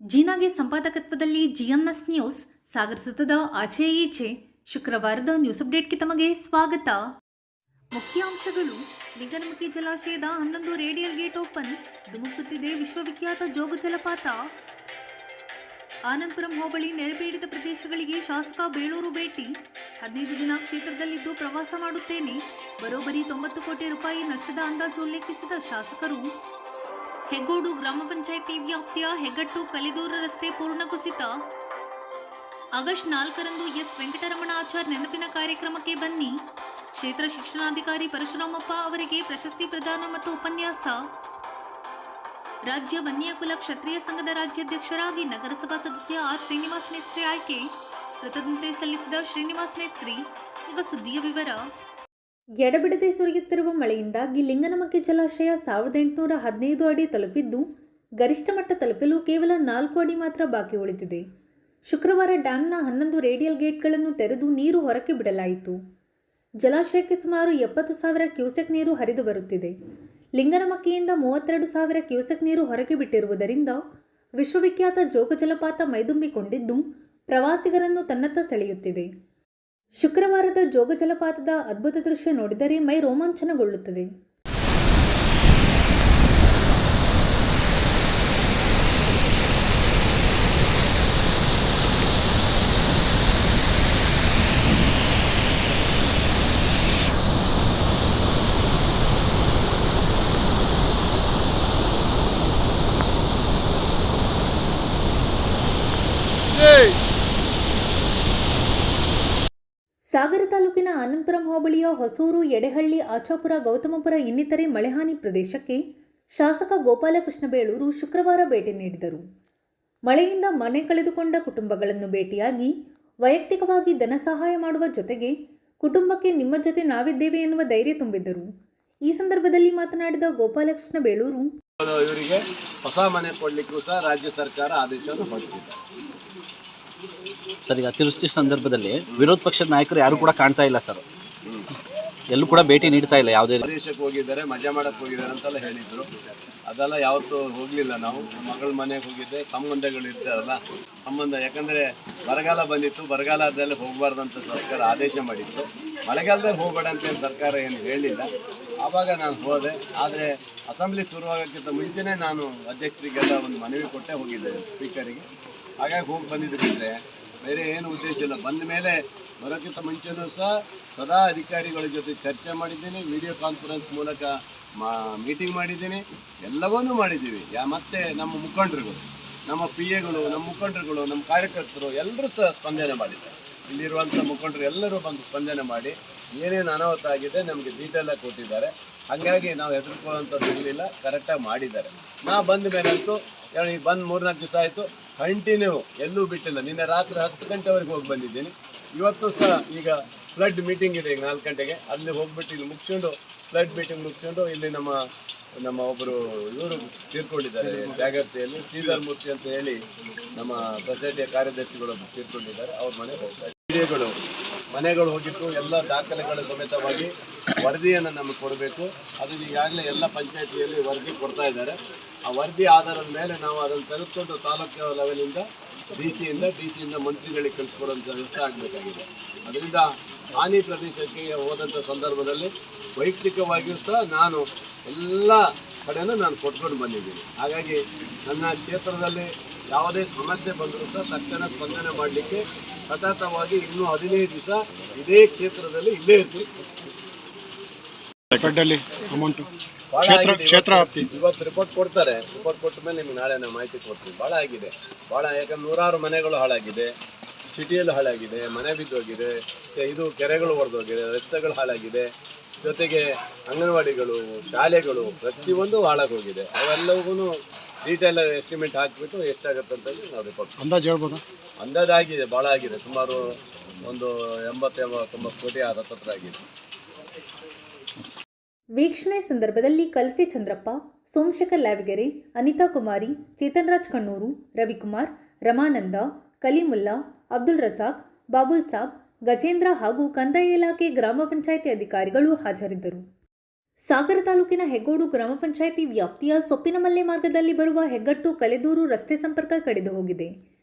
ಜೀನಾಗೆ ಸಂಪಾದಕತ್ವದಲ್ಲಿ GMS news Sagar ಸುತ್ತದ ಆಚೆ ಈಚೆ ಶುಕ್ರವಾರದ ನ್ಯೂಸ್ ಅಪ್ಡೇಟ್ಗೆ ತಮಗೆ ಸ್ವಾಗತ. ಮುಖ್ಯಾಂಶಗಳು: ಲಿಂಗನಮಕ್ಕಿ ಜಲಾಶಯದ 11 ರೇಡಿಯಲ್ ಗೇಟ್ ಓಪನ್, ಧುಮುಕುತ್ತಿದೆ ವಿಶ್ವವಿಖ್ಯಾತ ಜೋಗ ಜಲಪಾತ. ಆನಂದಪುರಂ ಹೋಬಳಿ ನೆರೆಪೀಡಿತ ಪ್ರದೇಶಗಳಿಗೆ ಶಾಸಕ ಬೇಳೂರು ಭೇಟಿ. 15 ದಿನ ಕ್ಷೇತ್ರದಲ್ಲಿದ್ದು ಪ್ರವಾಸ ಮಾಡುತ್ತೇನೆ. ಬರೋಬ್ಬರಿ 90 ಕೋಟಿ ರೂಪಾಯಿ ನಷ್ಟದ ಅಂದಾಜು ಉಲ್ಲೇಖಿಸಿದ ಶಾಸಕರು. ಹೆಗ್ಗೋಡು ಗ್ರಾಮ ಪಂಚಾಯಿತಿ ವ್ಯಾಪ್ತಿಯ ಹೆಗ್ಗಟ್ಟು ಕಲಿದೂರು ರಸ್ತೆ ಪೂರ್ಣ ಕುಸಿತ. ಆಗಸ್ಟ್ 4ರಂದು ಎಸ್ ವೆಂಕಟರಮಣ ಆಚಾರ್ ನೆನಪಿನ ಕಾರ್ಯಕ್ರಮಕ್ಕೆ ಬನ್ನಿ. ಕ್ಷೇತ್ರ ಶಿಕ್ಷಣಾಧಿಕಾರಿ ಪರಶುರಾಮಪ್ಪ ಅವರಿಗೆ ಪ್ರಶಸ್ತಿ ಪ್ರದಾನ ಮತ್ತು ಉಪನ್ಯಾಸ. ರಾಜ್ಯ ವನ್ಯಕುಲ ಕ್ಷತ್ರಿಯ ಸಂಘದ ರಾಜ್ಯಾಧ್ಯಕ್ಷರಾಗಿ ನಗರಸಭಾ ಸದಸ್ಯ ಆರ್ ಶ್ರೀನಿವಾಸ್ ಮೇಸ್ತ್ರಿ ಆಯ್ಕೆ. ಕೃತಜ್ಞತೆ ಸಲ್ಲಿಸಿದ ಶ್ರೀನಿವಾಸ್ ಮೇಸ್ತ್ರಿ. ಈಗ ಸುದ್ದಿಯ ವಿವರ. ಎಡಬಿಡದೆ ಸುರಿಯುತ್ತಿರುವ ಮಳೆಯಿಂದಾಗಿ ಲಿಂಗನಮಕ್ಕಿ ಜಲಾಶಯ 1815 ಅಡಿ ತಲುಪಿದ್ದು, ಗರಿಷ್ಠ ಮಟ್ಟ ತಲುಪಲು ಕೇವಲ 4 ಅಡಿ ಮಾತ್ರ ಬಾಕಿ ಉಳಿದಿದೆ. ಶುಕ್ರವಾರ ಡ್ಯಾಂನ 11 ರೇಡಿಯಲ್ ಗೇಟ್ಗಳನ್ನು ತೆರೆದು ನೀರು ಹೊರಕ್ಕೆ ಬಿಡಲಾಯಿತು. ಜಲಾಶಯಕ್ಕೆ ಸುಮಾರು 70,000 ಕ್ಯೂಸೆಕ್ ನೀರು ಹರಿದು ಬರುತ್ತಿದೆ. ಲಿಂಗನಮಕ್ಕಿಯಿಂದ 32,000 ಕ್ಯೂಸೆಕ್ ನೀರು ಹೊರಗೆ ಬಿಟ್ಟಿರುವುದರಿಂದ ವಿಶ್ವವಿಖ್ಯಾತ ಜೋಗ ಜಲಪಾತ ಮೈದುಂಬಿಕೊಂಡಿದ್ದು, ಪ್ರವಾಸಿಗರನ್ನು ತನ್ನತ್ತ ಸೆಳೆಯುತ್ತಿದೆ. ಶುಕ್ರವಾರದ ಜೋಗ ಜಲಪಾತದ ಅದ್ಭುತ ದೃಶ್ಯ ನೋಡಿದರೆ ಮೈ ರೋಮಾಂಚನಗೊಳ್ಳುತ್ತದೆ. ಸಾಗರ ತಾಲೂಕಿನ ಆನಂದಪುರಂ ಹೋಬಳಿಯ ಹೊಸೂರು, ಎಡೆಹಳ್ಳಿ, ಆಚಾಪುರ, ಗೌತಮಪುರ ಇನ್ನಿತರೆ ಮಳೆಹಾನಿ ಪ್ರದೇಶಕ್ಕೆ ಶಾಸಕ ಗೋಪಾಲಕೃಷ್ಣ ಬೇಳೂರು ಶುಕ್ರವಾರ ಭೇಟಿ ನೀಡಿದರು. ಮಳೆಯಿಂದ ಮನೆ ಕಳೆದುಕೊಂಡ ಕುಟುಂಬಗಳನ್ನು ಭೇಟಿಯಾಗಿ ವೈಯಕ್ತಿಕವಾಗಿ ಧನ ಸಹಾಯ ಮಾಡುವ ಜೊತೆಗೆ ಕುಟುಂಬಕ್ಕೆ ನಿಮ್ಮ ಜೊತೆ ನಾವಿದ್ದೇವೆ ಎನ್ನುವ ಧೈರ್ಯ ತುಂಬಿದ್ದರು. ಈ ಸಂದರ್ಭದಲ್ಲಿ ಮಾತನಾಡಿದ ಗೋಪಾಲಕೃಷ್ಣ ಬೇಳೂರು, ಇವರಿಗೆ ಹೊಸ ಮನೆ ಕೊಡಲಿಕ್ಕೂ ಸಹ ರಾಜ್ಯ ಸರ್ಕಾರ ಆದೇಶವನ್ನು ಹೊರಡಿಸಿದೆ. ಸರ್, ಈಗ ಅತಿವೃಷ್ಟಿ ಸಂದರ್ಭದಲ್ಲಿ ವಿರೋಧ ಪಕ್ಷದ ನಾಯಕರು ಯಾರು ಕೂಡ ಕಾಣ್ತಾ ಇಲ್ಲ ಸರ್. ಎಲ್ಲೂ ಕೂಡ ಭೇಟಿ ನೀಡ್ತಾ ಇಲ್ಲ. ಯಾವುದೇ ಪ್ರದೇಶಕ್ಕೆ ಹೋಗಿದ್ದಾರೆ, ಮಜಾ ಮಾಡಕ್ಕೆ ಹೋಗಿದ್ದಾರೆ ಅಂತೆಲ್ಲ ಹೇಳಿದ್ರು. ಅದೆಲ್ಲ ಯಾವತ್ತೂ ಹೋಗಲಿಲ್ಲ. ನಾವು ಮಗಳ ಮನೆಗೆ ಹೋಗಿದ್ದೆ. ಸಂಬಂಧಗಳು ಇರ್ತಾರಲ್ಲ, ಸಂಬಂಧ. ಯಾಕಂದರೆ ಬರಗಾಲ ಬಂದಿತ್ತು, ಬರಗಾಲದಲ್ಲಿ ಹೋಗಬಾರ್ದಂತ ಸರ್ಕಾರ ಆದೇಶ ಮಾಡಿತ್ತು. ಮಳೆಗಾಲದಲ್ಲಿ ಹೋಗಬೇಡ ಅಂತ ಸರ್ಕಾರ ಏನು ಹೇಳಿಲ್ಲ. ಆವಾಗ ನಾನು ಹೋದೆ. ಆದರೆ ಅಸೆಂಬ್ಲಿ ಶುರುವಾಗೋಕ್ಕಿಂತ ಮುಂಚೆನೇ ನಾನು ಅಧ್ಯಕ್ಷರಿಗೆಲ್ಲ ಒಂದು ಮನವಿ ಕೊಟ್ಟೆ ಹೋಗಿದ್ದೆ, ಸ್ಪೀಕರಿಗೆ. ಹಾಗಾಗಿ ಹೋಗಿ ಬಂದಿದ್ದರಿಂದ ಬೇರೆ ಏನು ಉದ್ದೇಶ ಇಲ್ಲ. ಬಂದ ಮೇಲೆ ಬರೋಕ್ಕಿಂತ ಮುಂಚೆನೂ ಸಹ ಸದಾ ಅಧಿಕಾರಿಗಳ ಜೊತೆ ಚರ್ಚೆ ಮಾಡಿದ್ದೀನಿ. ವಿಡಿಯೋ ಕಾನ್ಫರೆನ್ಸ್ ಮೂಲಕ ಮೀಟಿಂಗ್ ಮಾಡಿದ್ದೀನಿ. ಎಲ್ಲವನ್ನೂ ಮಾಡಿದ್ದೀವಿ. ಮತ್ತು ನಮ್ಮ ಮುಖಂಡರುಗಳು, ನಮ್ಮ PAಗಳು, ನಮ್ಮ ಮುಖಂಡರುಗಳು, ನಮ್ಮ ಕಾರ್ಯಕರ್ತರು ಎಲ್ಲರೂ ಸಹ ಸ್ಪಂದನೆ ಮಾಡಿದ್ದಾರೆ. ಇಲ್ಲಿರುವಂಥ ಮುಖಂಡರು ಎಲ್ಲರೂ ಬಂದು ಸ್ಪಂದನೆ ಮಾಡಿ ಏನೇನು ಅನಾಹುತ ಆಗಿದೆ ನಮಗೆ ಡೀಟೇಲಾಗಿ ಕೊಟ್ಟಿದ್ದಾರೆ. ಹಾಗಾಗಿ ನಾವು ಹೆದರ್ಕೊಳ್ಳೋಂಥದ್ದು ಇರಲಿಲ್ಲ, ಕರೆಕ್ಟಾಗಿ ಮಾಡಿದ್ದಾರೆ. ನಾ ಬಂದ ಮೇಲಂತೂ ಬಂದು 3-4 ದಿವಸ ಆಯಿತು, ಕಂಟಿನ್ಯೂ ಎಲ್ಲೂ ಬಿಟ್ಟಿಲ್ಲ. ನಿನ್ನೆ ರಾತ್ರಿ 10 ಗಂಟೆವರೆಗೆ ಹೋಗಿ ಬಂದಿದ್ದೀನಿ. ಇವತ್ತು ಸಹ ಈಗ ಫ್ಲಡ್ ಮೀಟಿಂಗ್ ಇದೆ, ಈಗ 4 ಗಂಟೆಗೆ. ಅಲ್ಲಿ ಹೋಗ್ಬಿಟ್ಟು ಇಲ್ಲಿ ಮುಗಿಸ್ಕೊಂಡು ಫ್ಲಡ್ ಮೀಟಿಂಗ್ ಮುಗಿಸ್ಕೊಂಡು ಇಲ್ಲಿ ನಮ್ಮ ಒಬ್ಬರು ಇವರು ತೀರ್ಕೊಂಡಿದ್ದಾರೆ ಜಾಗೃತಿಯಲ್ಲಿ, ಶ್ರೀಧರ್ ಮೂರ್ತಿ ಅಂತ ಹೇಳಿ ನಮ್ಮ ಸೊಸೈಟಿಯ ಕಾರ್ಯದರ್ಶಿಗಳು ತೀರ್ಕೊಂಡಿದ್ದಾರೆ. ಅವ್ರ ಮನೆಗೆ ಹೋಗ್ತಾರೆ. ಹಿರಿಯಗಳು ಮನೆಗಳು ಹೋಗಿತ್ತು. ಎಲ್ಲ ದಾಖಲೆಗಳ ಸಮೇತವಾಗಿ ವರದಿಯನ್ನು ನಮಗೆ ಕೊಡಬೇಕು. ಅದು ಈಗಾಗಲೇ ಎಲ್ಲ ಪಂಚಾಯತಿಯಲ್ಲಿ ವರದಿ ಕೊಡ್ತಾ ಇದ್ದಾರೆ. ಆ ವರದಿ ಆಧಾರದ ಮೇಲೆ ನಾವು ಅದನ್ನು ತೆಗೆದುಕೊಂಡು ತಾಲೂಕು ಲೆವೆಲಿಂದ ಡಿಸಿಯಿಂದ ಮಂತ್ರಿಗಳಿಗೆ ಕಳಿಸ್ಕೊಡುವಂಥ ವ್ಯವಸ್ಥೆ ಆಗಬೇಕಾಗಿದೆ. ಅದರಿಂದ ಹಾನಿ ಪ್ರದೇಶಕ್ಕೆ ಹೋದಂಥ ಸಂದರ್ಭದಲ್ಲಿ ವೈಯಕ್ತಿಕವಾಗಿಯೂ ಸಹ ನಾನು ಎಲ್ಲ ಕಡೆನೂ ನಾನು ಕೊಟ್ಕೊಂಡು ಬಂದಿದ್ದೀನಿ. ಹಾಗಾಗಿ ನನ್ನ ಕ್ಷೇತ್ರದಲ್ಲಿ ಯಾವುದೇ ಸಮಸ್ಯೆ ಬಂದರೂ ಸಹ ತಕ್ಷಣ ಸ್ಪಂದನೆ ಮಾಡಲಿಕ್ಕೆ ಸತತವಾಗಿ ಇನ್ನೂ 15 ದಿವಸ ಇದೇ ಕ್ಷೇತ್ರದಲ್ಲಿ ಇಲ್ಲೇ ಇರ್ತೀವಿ. ಇವತ್ತು ರಿಪೋರ್ಟ್ ಕೊಡ್ತಾರೆ. ರಿಪೋರ್ಟ್ ಕೊಟ್ಟ ಮೇಲೆ ನಿಮ್ಗೆ ನಾಳೆ ನಾವು ಮಾಹಿತಿ ಕೊಡ್ತೀವಿ. ಭಾಳ ಆಗಿದೆ, ಯಾಕಂದ್ರೆ 100 ಮನೆಗಳು ಹಾಳಾಗಿದೆ, ಸಿಟಿಯಲ್ಲಿ ಹಾಳಾಗಿದೆ, ಮನೆ ಬಿದ್ದೋಗಿದೆ, ಇದು ಕೆರೆಗಳು ಒಡೆದೋಗಿದೆ, ರಸ್ತೆಗಳು ಹಾಳಾಗಿದೆ, ಜೊತೆಗೆ ಅಂಗನವಾಡಿಗಳು, ಶಾಲೆಗಳು ಪ್ರತಿಯೊಂದು ಹಾಳಾಗಿ ಹೋಗಿದೆ. ಅವೆಲ್ಲವೂ ಡೀಟೇಲ್ ಎಸ್ಟಿಮೇಟ್ ಹಾಕಿಬಿಟ್ಟು ಎಷ್ಟಾಗುತ್ತೆ ಅಂತ ನಾವು ರಿಪೋರ್ಟ್ ಅಂದಾಜು ಹೇಳ್ಬೋದು. ಅಂದಾಜಾಗಿದೆ, ಭಾಳ ಆಗಿದೆ. ಸುಮಾರು ಒಂದು 80-90 ಕೋಟಿ ಹತ್ರ ಆಗಿದೆ. ವೀಕ್ಷಣೆ ಸಂದರ್ಭದಲ್ಲಿ ಕಲಸೆ ಚಂದ್ರಪ್ಪ, ಸೋಮಶೇಖರ್ ಲ್ಯಾವಿಗೆರೆ, ಅನಿತಾ ಕುಮಾರಿ, ಚೇತನ್ ರಾಜ್ ಕಣ್ಣೂರು, ರವಿಕುಮಾರ್, ರಮಾನಂದ, ಕಲೀಮುಲ್ಲಾ, ಅಬ್ದುಲ್ ರಜಾಕ್, ಬಾಬುಲ್ ಸಾಬ್, ಗಜೇಂದ್ರ ಹಾಗೂ ಕಂದಾಯ ಇಲಾಖೆ ಗ್ರಾಮ ಪಂಚಾಯಿತಿ ಅಧಿಕಾರಿಗಳು ಹಾಜರಿದ್ದರು. ಸಾಗರ ತಾಲೂಕಿನ ಹೆಗ್ಗೋಡು ಗ್ರಾಮ ಪಂಚಾಯಿತಿ ವ್ಯಾಪ್ತಿಯ ಸೊಪ್ಪಿನಮಲ್ಲೆ ಮಾರ್ಗದಲ್ಲಿ ಬರುವ ಹೆಗ್ಗಟ್ಟು ಕಲೆದೂರು ರಸ್ತೆ ಸಂಪರ್ಕ ಕಡಿದು ಹೋಗಿದೆ.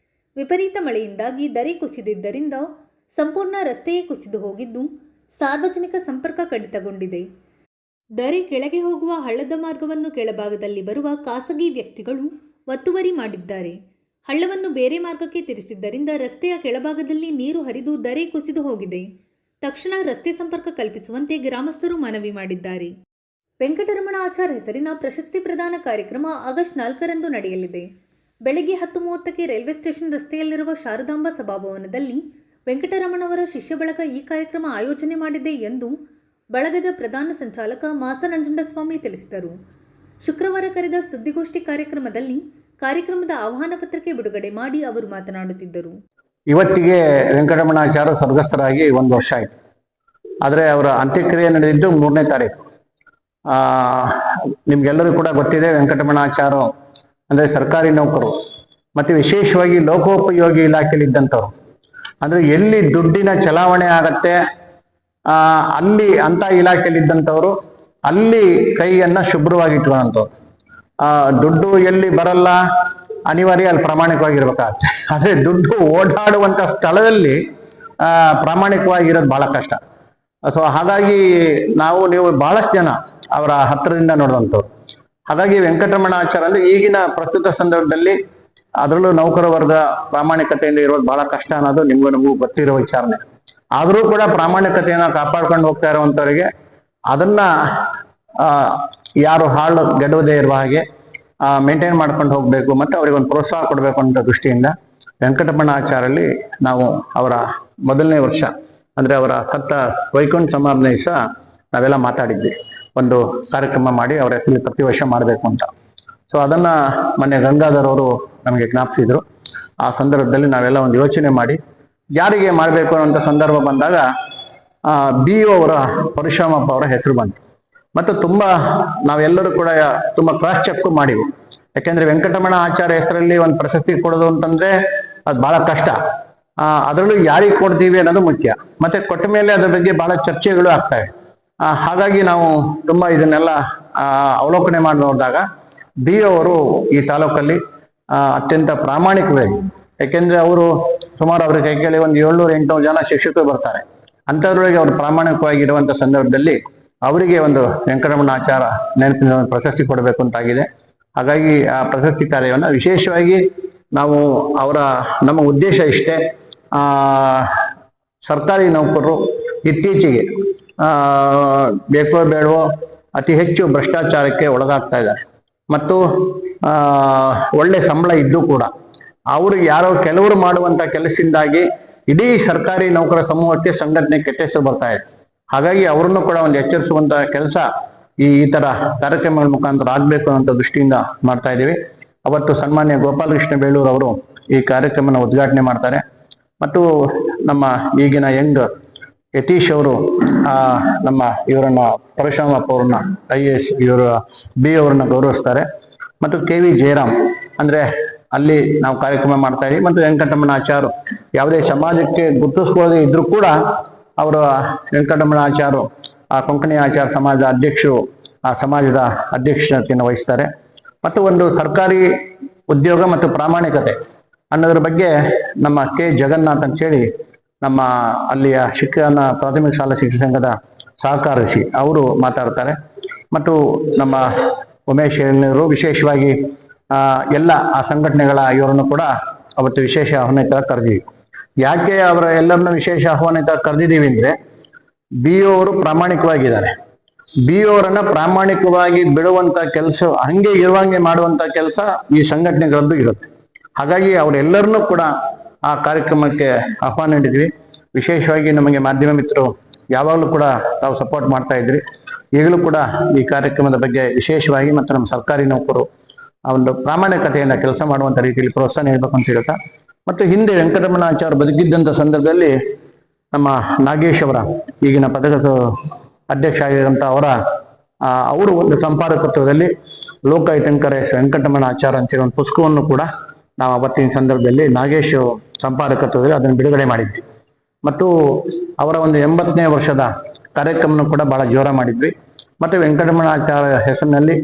ವಿಪರೀತ ಮಳೆಯಿಂದಾಗಿ ದರೆ ಕುಸಿದಿದ್ದರಿಂದ ಸಂಪೂರ್ಣ ರಸ್ತೆಯೇ ಕುಸಿದು ಹೋಗಿದ್ದು ಸಾರ್ವಜನಿಕ ಸಂಪರ್ಕ ಕಡಿತಗೊಂಡಿದೆ. ದರೆ ಕೆಳಗೆ ಹೋಗುವ ಹಳ್ಳದ ಮಾರ್ಗವನ್ನು ಕೆಳಭಾಗದಲ್ಲಿ ಬರುವ ಖಾಸಗಿ ವ್ಯಕ್ತಿಗಳು ಒತ್ತುವರಿ ಮಾಡಿದ್ದಾರೆ. ಹಳ್ಳವನ್ನು ಬೇರೆ ಮಾರ್ಗಕ್ಕೆ ತಿರುಗಿಸಿದ್ದರಿಂದ ರಸ್ತೆಯ ಕೆಳಭಾಗದಲ್ಲಿ ನೀರು ಹರಿದು ದರೆ ಕುಸಿದು ಹೋಗಿದೆ. ತಕ್ಷಣ ರಸ್ತೆ ಸಂಪರ್ಕ ಕಲ್ಪಿಸುವಂತೆ ಗ್ರಾಮಸ್ಥರು ಮನವಿ ಮಾಡಿದ್ದಾರೆ. ವೆಂಕಟರಮಣ ಆಚಾರ್ ಹೆಸರಿನ ಪ್ರಶಸ್ತಿ ಪ್ರದಾನ ಕಾರ್ಯಕ್ರಮ ಆಗಸ್ಟ್ 4ರಂದು ನಡೆಯಲಿದೆ. ಬೆಳಗ್ಗೆ 10:30ಕ್ಕೆ ರೈಲ್ವೆ ಸ್ಟೇಷನ್ ರಸ್ತೆಯಲ್ಲಿರುವ ಶಾರದಾಂಬ ಸಭಾಭವನದಲ್ಲಿ ವೆಂಕಟರಮಣವರ ಶಿಷ್ಯ ಬಳಗ ಈ ಕಾರ್ಯಕ್ರಮ ಆಯೋಜನೆ ಮಾಡಿದೆ ಎಂದು ಬಳಗದ ಪ್ರಧಾನ ಸಂಚಾಲಕ ಮಾಸ ನಂಜುಂಡಸ್ವಾಮಿ ತಿಳಿಸಿದರು. ಶುಕ್ರವಾರ ಕರೆದ ಸುದ್ದಿಗೋಷ್ಠಿ ಕಾರ್ಯಕ್ರಮದಲ್ಲಿ ಕಾರ್ಯಕ್ರಮದ ಆಹ್ವಾನ ಪತ್ರಿಕೆ ಬಿಡುಗಡೆ ಮಾಡಿ ಅವರು ಮಾತನಾಡುತ್ತಿದ್ದರು. ಇವತ್ತಿಗೆ ವೆಂಕಟರಮಣಾಚಾರ್ಯ ಸ್ವರ್ಗಸ್ಥರಾಗಿ 1 ವರ್ಷ ಆಯಿತು. ಆದರೆ ಅವರ ಅಂತ್ಯಕ್ರಿಯೆ ನಡೆದಿದ್ದು 3ನೇ ತಾರೀಕು. ನಿಮ್ಗೆಲ್ಲರೂ ಕೂಡ ಗೊತ್ತಿದೆ, ವೆಂಕಟರಮಣಾಚಾರ್ಯ ಅಂದರೆ ಸರ್ಕಾರಿ ನೌಕರು ಮತ್ತು ವಿಶೇಷವಾಗಿ ಲೋಕೋಪಯೋಗಿ ಇಲಾಖೆಯಲ್ಲಿ ಇದ್ದಂಥವ್ರು. ಅಂದರೆ ಎಲ್ಲಿ ದುಡ್ಡಿನ ಚಲಾವಣೆ ಆಗತ್ತೆ ಅಲ್ಲಿ ಅಂಥ ಇಲಾಖೆಯಲ್ಲಿ ಇದ್ದಂಥವ್ರು ಅಲ್ಲಿ ಕೈಯನ್ನು ಶುಭ್ರವಾಗಿಟ್ಕೊಳ್ಳೋಂಥವ್ರು. ದುಡ್ಡು ಎಲ್ಲಿ ಬರಲ್ಲ ಅನಿವಾರ್ಯ ಅಲ್ಲಿ ಪ್ರಾಮಾಣಿಕವಾಗಿರ್ಬೇಕಾಗತ್ತೆ. ಆದರೆ ದುಡ್ಡು ಓಡಾಡುವಂಥ ಸ್ಥಳದಲ್ಲಿ ಪ್ರಾಮಾಣಿಕವಾಗಿರೋದು ಬಹಳ ಕಷ್ಟ. ಸೊ ಹಾಗಾಗಿ ನೀವು ಬಹಳಷ್ಟು ಜನ ಅವರ ಹತ್ತಿರದಿಂದ ನೋಡುವಂಥವ್ರು. ಹಾಗಾಗಿ ವೆಂಕಟರಮಣಾಚಾರ್ಯ ಅಂದರೆ ಈಗಿನ ಪ್ರಸ್ತುತ ಸಂದರ್ಭದಲ್ಲಿ ಅದರಲ್ಲೂ ನೌಕರ ವರ್ಗ ಪ್ರಾಮಾಣಿಕತೆಯಿಂದ ಇರೋದು ಬಹಳ ಕಷ್ಟ ಅನ್ನೋದು ನಮಗೂ ಗೊತ್ತಿರೋ ವಿಚಾರಣೆ. ಆದರೂ ಕೂಡ ಪ್ರಾಮಾಣಿಕತೆಯನ್ನು ಕಾಪಾಡ್ಕೊಂಡು ಹೋಗ್ತಾ ಇರುವಂಥವರಿಗೆ ಅದನ್ನ ಯಾರು ಹಾಳು ಗೆಡುವುದೇ ಇರುವ ಹಾಗೆ ಮೇಂಟೈನ್ ಮಾಡ್ಕೊಂಡು ಹೋಗಬೇಕು ಮತ್ತು ಅವರಿಗೊಂದು ಪ್ರೋತ್ಸಾಹ ಕೊಡಬೇಕು ಅಂತ ದೃಷ್ಟಿಯಿಂದ ವೆಂಕಟರಮಣಾಚಾರ್ಯಲ್ಲಿ ನಾವು ಅವರ 1ನೇ ವರ್ಷ ಅಂದರೆ ಅವರ ಸತ್ತ ವೈಕುಂಠ ಸಮಾರಂಭ ದಿವಸ ನಾವೆಲ್ಲ ಮಾತಾಡಿದ್ವಿ, ಒಂದು ಕಾರ್ಯಕ್ರಮ ಮಾಡಿ ಅವರ ಹೆಸರಲ್ಲಿ ಪ್ರತಿ ವರ್ಷ ಮಾಡಬೇಕು ಅಂತ. ಸೊ ಅದನ್ನು ಮೊನ್ನೆ ಗಂಗಾಧರ್ ಅವರು ನಮಗೆ ಜ್ಞಾಪಿಸಿದ್ರು. ಆ ಸಂದರ್ಭದಲ್ಲಿ ನಾವೆಲ್ಲ ಒಂದು ಯೋಚನೆ ಮಾಡಿ ಯಾರಿಗೆ ಮಾಡಬೇಕು ಅನ್ನೋಂಥ ಸಂದರ್ಭ ಬಂದಾಗ BO ಅವರ ಪರಶುರಾಮಪ್ಪ ಅವರ ಹೆಸರು ಬಂತು. ಮತ್ತು ತುಂಬ ನಾವೆಲ್ಲರೂ ಕೂಡ ತುಂಬ ಕ್ರಾಸ್ ಚೆಕ್ ಮಾಡಿವು. ಯಾಕೆಂದ್ರೆ ವೆಂಕಟರಮಣ ಆಚಾರ್ಯ ಹೆಸರಲ್ಲಿ ಒಂದು ಪ್ರಶಸ್ತಿ ಕೊಡೋದು ಅಂತಂದ್ರೆ ಅದು ಬಹಳ ಕಷ್ಟ. ಅದರಲ್ಲೂ ಯಾರಿಗೆ ಕೊಡ್ತೀವಿ ಅನ್ನೋದು ಮುಖ್ಯ. ಮತ್ತೆ ಕೊಟ್ಟ ಮೇಲೆ ಅದ್ರ ಬಗ್ಗೆ ಬಹಳ ಚರ್ಚೆಗಳು ಆಗ್ತವೆ. ಹಾಗಾಗಿ ನಾವು ತುಂಬ ಇದನ್ನೆಲ್ಲ ಅವಲೋಕನೆ ಮಾಡಿ ನೋಡಿದಾಗ BO ಅವರು ಈ ತಾಲೂಕಲ್ಲಿ ಅತ್ಯಂತ ಪ್ರಾಮಾಣಿಕವಾಗಿ, ಯಾಕೆಂದ್ರೆ ಅವರು ಸುಮಾರು ಅವ್ರ ಕೈಕೇಳಿ ಒಂದು 700-800 ಜನ ಶಿಕ್ಷಕರು ಬರ್ತಾರೆ. ಅಂಥದ್ರೊಳಗೆ ಅವರು ಪ್ರಾಮಾಣಿಕವಾಗಿರುವಂಥ ಸಂದರ್ಭದಲ್ಲಿ ಅವರಿಗೆ ಒಂದು ವೆಂಕಟರಮಣಾಚಾರ್ಯ ನೆನಪಿನ ಒಂದು ಪ್ರಶಸ್ತಿ ಕೊಡಬೇಕು ಅಂತಾಗಿದೆ. ಹಾಗಾಗಿ ಆ ಪ್ರಶಸ್ತಿ ಕಾರ್ಯವನ್ನು ವಿಶೇಷವಾಗಿ ನಾವು ನಮ್ಮ ಉದ್ದೇಶ ಇಷ್ಟೇ, ಸರ್ಕಾರಿ ನೌಕರರು ಇತ್ತೀಚೆಗೆ ಬೇಕೋ ಬೇಡವೋ ಅತಿ ಹೆಚ್ಚು ಭ್ರಷ್ಟಾಚಾರಕ್ಕೆ ಒಳಗಾಗ್ತಾ ಇದ್ದಾರೆ. ಮತ್ತು ಒಳ್ಳೆ ಸಂಬಳ ಇದ್ದು ಕೂಡ ಅವರು ಯಾರೋ ಕೆಲವರು ಮಾಡುವಂತ ಕೆಲಸದಿಂದಾಗಿ ಇಡೀ ಸರ್ಕಾರಿ ನೌಕರ ಸಮೂಹಕ್ಕೆ ಸಂಘಟನೆ ಕೆಟ್ಟ ಹೆಸರು ಬರ್ತಾ ಇದೆ. ಹಾಗಾಗಿ ಅವರನ್ನು ಕೂಡ ಒಂದು ಎಚ್ಚರಿಸುವಂತ ಕೆಲಸ ಈ ತರ ಕಾರ್ಯಕ್ರಮಗಳ ಮುಖಾಂತರ ಆಗ್ಬೇಕು ಅನ್ನೋ ದೃಷ್ಟಿಯಿಂದ ಮಾಡ್ತಾ ಇದ್ದೀವಿ. ಅವತ್ತು ಸನ್ಮಾನ್ಯ ಗೋಪಾಲಕೃಷ್ಣ ಬೇಳೂರು ಅವರು ಈ ಕಾರ್ಯಕ್ರಮನ ಉದ್ಘಾಟನೆ ಮಾಡ್ತಾರೆ. ಮತ್ತು ನಮ್ಮ ಈಗಿನ ಯಂಗ್ ಯತೀಶ್ ಅವರು ನಮ್ಮ ಇವರನ್ನ ಪರಶುರಾಮಪ್ಪ ಅವ್ರನ್ನ IAS ಇವರ BO ಅವ್ರನ್ನ ಗೌರವಿಸ್ತಾರೆ. ಮತ್ತು KV ಜಯರಾಮ್ ಅಂದ್ರೆ ಅಲ್ಲಿ ನಾವು ಕಾರ್ಯಕ್ರಮ ಮಾಡ್ತಾ ಇದೀವಿ. ಮತ್ತು ವೆಂಕಟರಮಣಾಚಾರ್ಯ ಯಾವುದೇ ಸಮಾಜಕ್ಕೆ ಗುರುತಿಸ್ಕೊಳ್ಳದೆ ಇದ್ರೂ ಕೂಡ ಅವರು ವೆಂಕಟರಮಣಾಚಾರ್ಯ ಆ ಕೊಂಕಣಿ ಆಚಾರ ಸಮಾಜದ ಅಧ್ಯಕ್ಷರು, ಆ ಸಮಾಜದ ಅಧ್ಯಕ್ಷತೆಯನ್ನು ವಹಿಸ್ತಾರೆ. ಮತ್ತು ಒಂದು ಸರ್ಕಾರಿ ಉದ್ಯೋಗ ಮತ್ತು ಪ್ರಾಮಾಣಿಕತೆ ಅನ್ನೋದ್ರ ಬಗ್ಗೆ ನಮ್ಮ K ಜಗನ್ನಾಥ್ ಅಂತ ಹೇಳಿ ನಮ್ಮ ಅಲ್ಲಿಯ ಶಿಕ್ಷಣ ಪ್ರಾಥಮಿಕ ಶಾಲಾ ಶಿಕ್ಷಣ ಸಂಘದ ಸಹಕಾರಿಸಿ ಅವರು ಮಾತಾಡ್ತಾರೆ. ಮತ್ತು ನಮ್ಮ ಉಮೇಶ್ ಅವರು ವಿಶೇಷವಾಗಿ ಎಲ್ಲ ಆ ಸಂಘಟನೆಗಳ ಇವರನ್ನು ಕೂಡ ಅವತ್ತು ವಿಶೇಷ ಆಹ್ವಾನಿತ ಕರೆದಿವಿ. ಯಾಕೆ ಅವರ ಎಲ್ಲರನ್ನು ವಿಶೇಷ ಆಹ್ವಾನಿತ ಕರೆದಿದ್ದೀವಿ ಅಂದ್ರೆ BO ಅವರು ಪ್ರಾಮಾಣಿಕವಾಗಿದ್ದಾರೆ. BO ಅವರನ್ನ ಪ್ರಾಮಾಣಿಕವಾಗಿ ಬಿಡುವಂತ ಕೆಲಸ, ಹಂಗೆ ಇರುವಂಗೆ ಮಾಡುವಂತ ಕೆಲಸ ಈ ಸಂಘಟನೆಗಳದ್ದು ಇರುತ್ತೆ. ಹಾಗಾಗಿ ಅವರೆಲ್ಲರನ್ನೂ ಕೂಡ ಆ ಕಾರ್ಯಕ್ರಮಕ್ಕೆ ಆಹ್ವಾನ ನೀಡಿದ್ವಿ. ವಿಶೇಷವಾಗಿ ನಮಗೆ ಮಾಧ್ಯಮ ಮಿತ್ರರು ಯಾವಾಗಲೂ ಕೂಡ ತಾವು ಸಪೋರ್ಟ್ ಮಾಡ್ತಾ ಇದ್ರಿ. ಈಗಲೂ ಕೂಡ ಈ ಕಾರ್ಯಕ್ರಮದ ಬಗ್ಗೆ ವಿಶೇಷವಾಗಿ ಮತ್ತು ನಮ್ಮ ಸರ್ಕಾರಿ ನೌಕರು ಆ ಒಂದು ಪ್ರಾಮಾಣಿಕತೆಯಿಂದ ಕೆಲಸ ಮಾಡುವಂತ ರೀತಿಯಲ್ಲಿ ಪ್ರೋತ್ಸಾಹ ನೀಡಬೇಕು ಅಂತ ಹೇಳ್ತಾ, ಮತ್ತು ಹಿಂದೆ ವೆಂಕಟರಮಣಾಚಾರ್ಯ ಬದುಕಿದ್ದಂಥ ಸಂದರ್ಭದಲ್ಲಿ ನಮ್ಮ ನಾಗೇಶ್ ಅವರ ಈಗಿನ ಪದಕದ ಅಧ್ಯಕ್ಷ ಆಗಿರುವಂಥ ಅವರು ಒಂದು ಸಂಪಾದಕತ್ವದಲ್ಲಿ ಲೋಕಾಯುತಂಕರ ವೆಂಕಟರಮಣಾಚಾರ್ಯ ಅಂತೇಳಿ ಒಂದು ಪುಸ್ತಕವನ್ನು ಕೂಡ ನಾವು ಅವತ್ತಿನ ಸಂದರ್ಭದಲ್ಲಿ ನಾಗೇಶ್ ಸಂಪಾದಕತ್ವದಲ್ಲಿ ಅದನ್ನು ಬಿಡುಗಡೆ ಮಾಡಿದ್ವಿ. ಮತ್ತು ಅವರ ಒಂದು 80ನೇ ವರ್ಷದ ಕಾರ್ಯಕ್ರಮವನ್ನು ಕೂಡ ಬಹಳ ಜೋರ ಮಾಡಿದ್ವಿ. ಮತ್ತು ವೆಂಕಟರಮಣಾಚಾರ್ಯ ಹೆಸರಿನಲ್ಲಿ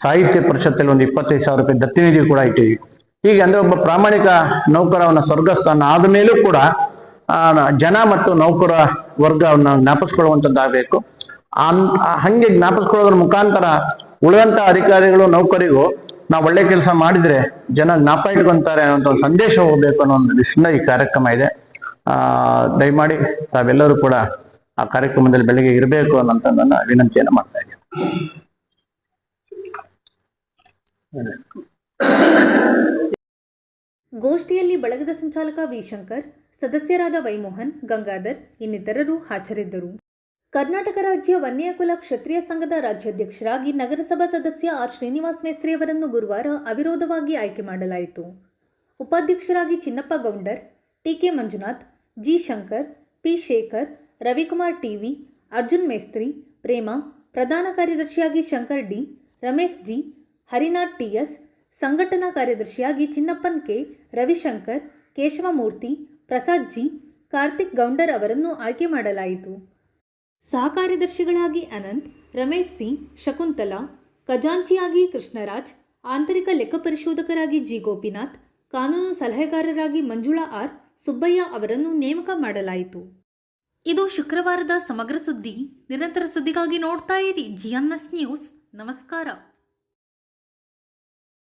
ಸಾಹಿತ್ಯ ಪರಿಷತ್ತಲ್ಲಿ ಒಂದು 25,000 ರೂಪಾಯಿ ದತ್ತಿ ನಿಧಿ ಕೂಡ ಇಟ್ಟಿದ್ವಿ. ಹೀಗೆ ಅಂದ್ರೆ ಒಬ್ಬ ಪ್ರಾಮಾಣಿಕ ನೌಕರವನ್ನ ಸ್ವರ್ಗಸ್ಥಾನ ಆದ ಮೇಲೂ ಕೂಡ ಜನ ಮತ್ತು ನೌಕರ ವರ್ಗವನ್ನು ಜ್ಞಾಪಿಸ್ಕೊಳ್ಳುವಂಥದ್ದಾಗಬೇಕು. ಹಂಗೆ ಜ್ಞಾಪಿಸ್ಕೊಳ್ಳೋದ್ರ ಮುಖಾಂತರ ಉಳಿದಂತ ಅಧಿಕಾರಿಗಳು ನೌಕರಿಗೂ ನಾವು ಒಳ್ಳೆ ಕೆಲಸ ಮಾಡಿದ್ರೆ ಜನ ಜ್ಞಾಪ ಇಟ್ಕೊಂತಾರೆ ಅನ್ನೋ ಒಂದು ಸಂದೇಶ ಹೋಗ್ಬೇಕು ಅನ್ನೋ ಒಂದು ದೃಷ್ಟಿಯಿಂದ ಈ ಕಾರ್ಯಕ್ರಮ ಇದೆ. ದಯಮಾಡಿ ತಾವೆಲ್ಲರೂ ಕೂಡ ಆ ಕಾರ್ಯಕ್ರಮದಲ್ಲಿ ಬೆಳಗ್ಗೆ ಇರಬೇಕು ಅನ್ನೋಂಥದ್ದನ್ನ ವಿನಂತಿಯನ್ನು ಮಾಡ್ತಾ ಇದ್ದೀನಿ. ಗೋಷ್ಠಿಯಲ್ಲಿ ಬಳಗದ ಸಂಚಾಲಕ ವಿ ಶಂಕರ್, ಸದಸ್ಯರಾದ ವೈಮೋಹನ್, ಗಂಗಾಧರ್ ಇನ್ನಿತರರು ಹಾಜರಿದ್ದರು. ಕರ್ನಾಟಕ ರಾಜ್ಯ ವನ್ಯಕುಲ ಕ್ಷತ್ರಿಯ ಸಂಘದ ರಾಜ್ಯಾಧ್ಯಕ್ಷರಾಗಿ ನಗರಸಭಾ ಸದಸ್ಯ ಆರ್ ಶ್ರೀನಿವಾಸ್ ಮೇಸ್ತ್ರಿ ಅವರನ್ನು ಗುರುವಾರ ಅವಿರೋಧವಾಗಿ ಆಯ್ಕೆ ಮಾಡಲಾಯಿತು. ಉಪಾಧ್ಯಕ್ಷರಾಗಿ Chinnappa Gounder, TK Manjunath, G Shankar, P Shekhar, Ravikumar TV, Arjun Mestri, Prema, ಪ್ರಧಾನ ಕಾರ್ಯದರ್ಶಿಯಾಗಿ Shankar D, Ramesh G, Harinath TS, ಸಂಘಟನಾ ಕಾರ್ಯದರ್ಶಿಯಾಗಿ ಚಿನ್ನಪ್ಪನ್ ಕೆ, ರವಿಶಂಕರ್, ಕೇಶವಮೂರ್ತಿ, ಪ್ರಸಾದ್ ಜಿ, ಕಾರ್ತಿಕ್ ಗೌಂಡರ್ ಅವರನ್ನು ಆಯ್ಕೆ ಮಾಡಲಾಯಿತು. ಸಹ ಕಾರ್ಯದರ್ಶಿಗಳಾಗಿ ಅನಂತ್, ರಮೇಶ್ ಸಿ, ಶಕುಂತಲಾ, ಖಜಾಂಚಿಯಾಗಿ ಕೃಷ್ಣರಾಜ್, ಆಂತರಿಕ ಲೆಕ್ಕ ಪರಿಶೋಧಕರಾಗಿ ಜಿ ಗೋಪಿನಾಥ್, ಕಾನೂನು ಸಲಹೆಗಾರರಾಗಿ ಮಂಜುಳಾ ಆರ್, ಸುಬ್ಬಯ್ಯ ಅವರನ್ನು ನೇಮಕ ಮಾಡಲಾಯಿತು. ಇದು ಶುಕ್ರವಾರದ ಸಮಗ್ರ ಸುದ್ದಿ. ನಿರಂತರ ಸುದ್ದಿಗಾಗಿ ನೋಡ್ತಾ ಇರಿ GMS ನ್ಯೂಸ್. ನಮಸ್ಕಾರ.